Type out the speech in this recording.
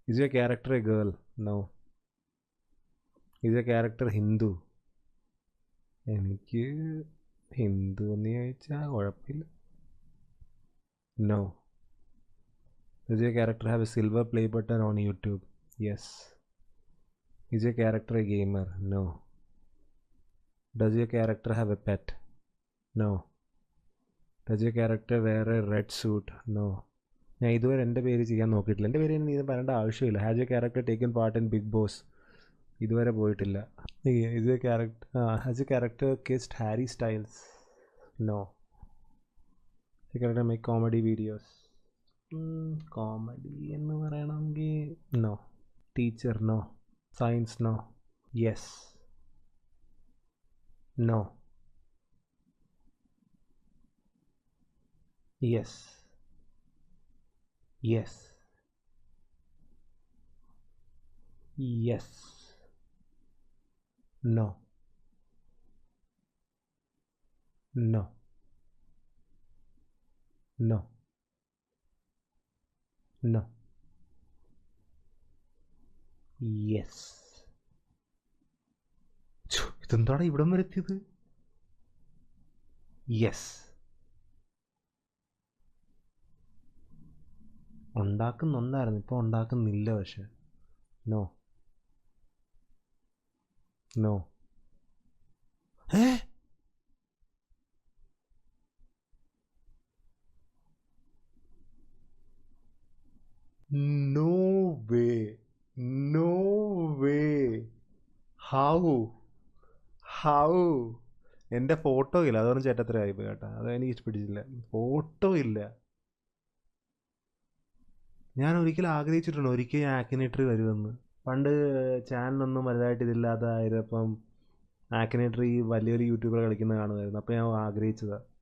Is your character a girl? No. Is your character Hindu? എനിക്ക് ഹിന്ദു എന്ന് ചോദിച്ചാൽ കുഴപ്പമില്ല. No. Does your character have a silver play button on YouTube? Yes. Is your character a gamer? No. Does your character have a pet? No. Does your character wear a red suit? No. ഞാൻ ഇതുവരെ എൻ്റെ പേര് ചെയ്യാൻ നോക്കിയിട്ടില്ല. എൻ്റെ പേര് നീ പറയേണ്ട ആവശ്യമില്ല. Has you character taken part in Bigg Boss? ഇതുവരെ പോയിട്ടില്ല. ഇത് character has you character kissed Harry Styles? No. You character make comedy videos? Comedy എന്ന് പറയണമെങ്കിൽ no. Teacher? No. Science? No. Yes. No. Yes. Yes. Yes. No. No. No. No. Yes. ഇതെന്താടാ ഇവിടം വരെ എത്തിയത്? Yes. ഉണ്ടാക്കുന്നുണ്ടായിരുന്നു, ഇപ്പോൾ ഉണ്ടാക്കുന്നില്ല. പക്ഷെ no. No. No way. No way. How? എൻ്റെ ഫോട്ടോ ഇല്ല, അതൊന്നും ചേട്ടത്രയായി പോയി കേട്ടോ. അതെനിക്ക് ഇഷ്ടപ്പെട്ടിട്ടില്ല. ഫോട്ടോ ഇല്ല. ഞാൻ ഒരിക്കലും ആഗ്രഹിച്ചിട്ടുണ്ട് ഒരിക്കലും ആക്കിനേറ്ററി വരുമെന്ന്. പണ്ട് ചാനലൊന്നും വലുതായിട്ട് ഇതില്ലാതായപ്പം ആക്കിനേറ്ററി വലിയൊരു യൂട്യൂബർ കളിക്കുന്നത് കാണുമായിരുന്നു. അപ്പോൾ ഞാൻ ആഗ്രഹിച്ചതാണ്.